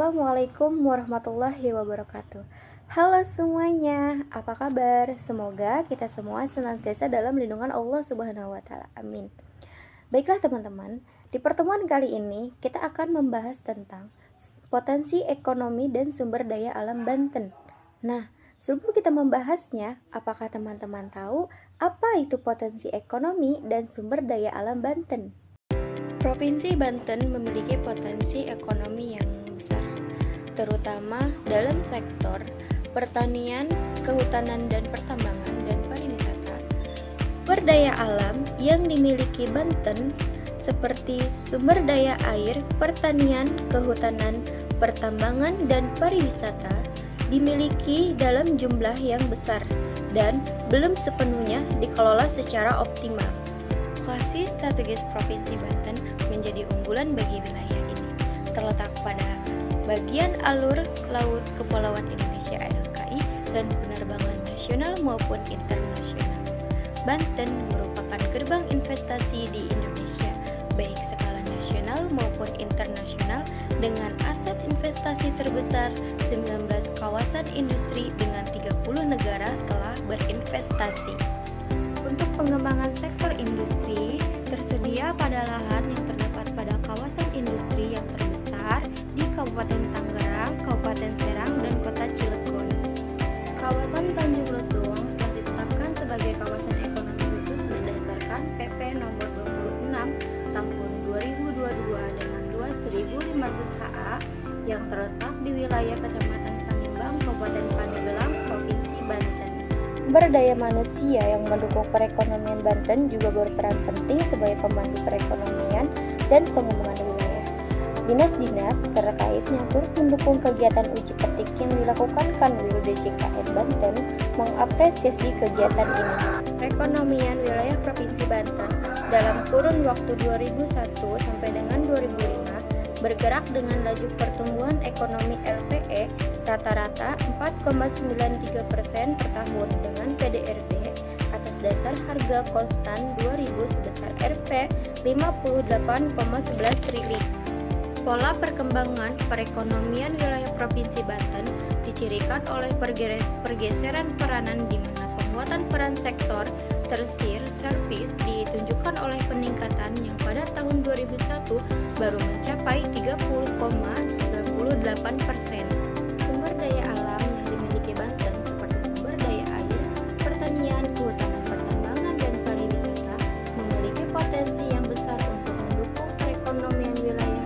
Assalamualaikum warahmatullahi wabarakatuh. Halo semuanya, apa kabar? Semoga kita semua senantiasa dalam lindungan Allah Subhanahu wa taala. Amin. Baiklah teman-teman, di pertemuan kali ini kita akan membahas tentang potensi ekonomi dan sumber daya alam Banten. Nah, sebelum kita membahasnya, apakah teman-teman tahu apa itu potensi ekonomi dan sumber daya alam Banten? Provinsi Banten memiliki potensi ekonomi yang besar, terutama dalam sektor pertanian, kehutanan dan pertambangan, dan pariwisata. Sumber daya alam yang dimiliki Banten seperti sumber daya air, pertanian, kehutanan, pertambangan, dan pariwisata dimiliki dalam jumlah yang besar dan belum sepenuhnya dikelola secara optimal. Lokasi strategis Provinsi Banten menjadi unggulan bagi wilayah ini, terletak pada bagian alur laut Kepulauan Indonesia (LKI) dan penerbangan nasional maupun internasional. Banten merupakan gerbang investasi di Indonesia, baik skala nasional maupun internasional, dengan aset investasi terbesar 19 kawasan industri dengan 30 negara telah berinvestasi. Untuk pengembangan sektor industri, tersedia pada lahan yang terdapat pada kawasan industri yang terbesar di Kabupaten Tangerang, Kabupaten Serang, dan Kota Cilegon. Kawasan Tanjung Lesung telah ditetapkan sebagai kawasan ekonomi khusus berdasarkan PP nomor 26 tahun 2022 dengan luas 1.500 ha yang terletak di wilayah Kecamatan Panimbang, Kabupaten Pandeglang, Provinsi Banten. Sumber daya manusia yang mendukung perekonomian Banten juga berperan penting sebagai pemandu perekonomian dan pengembangan wilayah. Dinas-dinas terkaitnya turut mendukung kegiatan uji petik yang dilakukan Kanwil DJKN Banten mengapresiasi kegiatan ini. Perekonomian wilayah Provinsi Banten dalam kurun waktu 2001 sampai dengan 2005 bergerak dengan laju pertumbuhan ekonomi LPE rata-rata 4,93% per tahun dengan PDRB atas dasar harga konstan 2000 sebesar Rp 58,11 triliun. Pola perkembangan perekonomian wilayah Provinsi Banten dicirikan oleh pergeseran peranan di mana penguatan peran sektor tersier service ditunjukkan oleh peningkatan yang pada tahun 2001 baru mencapai 30,98%. Sumber daya alam yang dimiliki Banten seperti sumber daya air, pertanian, kehutanan, pertambangan, dan pariwisata memiliki potensi yang besar untuk mendukung perekonomian wilayah.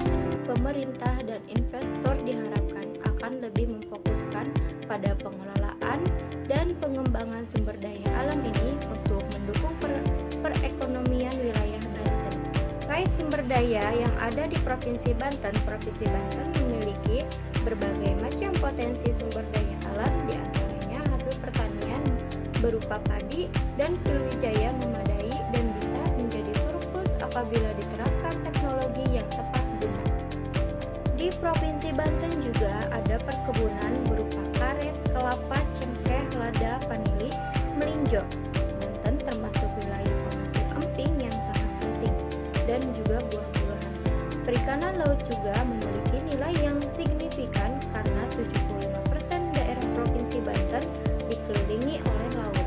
Pemerintah dan investor diharapkan akan lebih memfokuskan pada pengelolaan dan pengembangan sumber daya alam ini untuk mendukung perekonomian wilayah Banten. Terkait sumber daya yang ada di Provinsi Banten memiliki berbagai macam potensi sumber daya alam, diantaranya hasil pertanian berupa padi dan Sriwijaya memadai dan bisa menjadi surplus apabila diterapkan teknologi yang tepat guna. Di Provinsi Banten juga ada perkebunan berupa karet, kelapa, cengkeh, lada, vanili, melinjo. Banten termasuk wilayah penghasil emping yang sangat penting dan juga buah-buahan. Perikanan laut juga memiliki nilai yang signifikan karena 75% daerah Provinsi Banten dikelilingi oleh laut.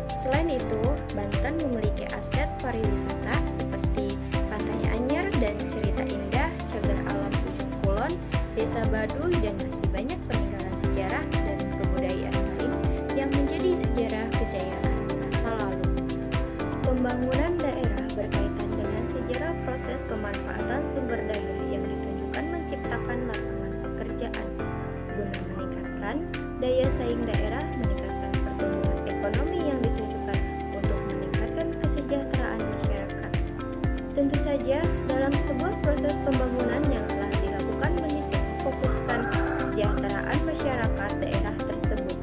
Selain itu, Banten memiliki aset pariwisata seperti Pantai Anyer dan Cerita Indah, Cagar Alam Ujung Kulon, Desa Baduy, dan masih banyak peninggalan sejarah dan kebudayaan lain yang menjadi sejarah kejayaan masa lalu. Pembangunan daerah berkaitan dengan sejarah proses pemanfaatan sumber daya yang ditunjukkan menciptakan lapangan pekerjaan guna meningkatkan daya saing daerah, meningkatkan pertumbuhan ekonomi yang ditujukan untuk meningkatkan kesejahteraan masyarakat. Tentu saja dalam sebuah proses pembangunan yang telah dilakukan menitik fokuskan kesejahteraan masyarakat daerah tersebut.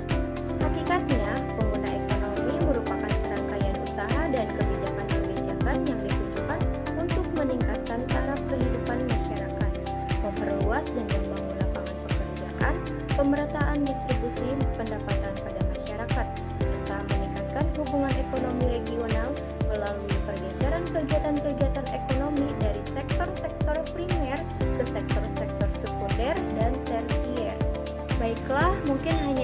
Hakikatnya, pengguna ekonomi merupakan serangkaian usaha dan kebijakan-kebijakan yang ditujukan untuk meningkatkan taraf kehidupan masyarakat, memperluas dan membangun lapangan pekerjaan, pemerataan distribusi pendapatan pada masyarakat, serta meningkatkan hubungan ekonomi regional melalui pergeseran kegiatan-kegiatan ekonomi dari sektor-sektor primer ke sektor-sektor sekunder dan tersier. Baiklah, mungkin hanya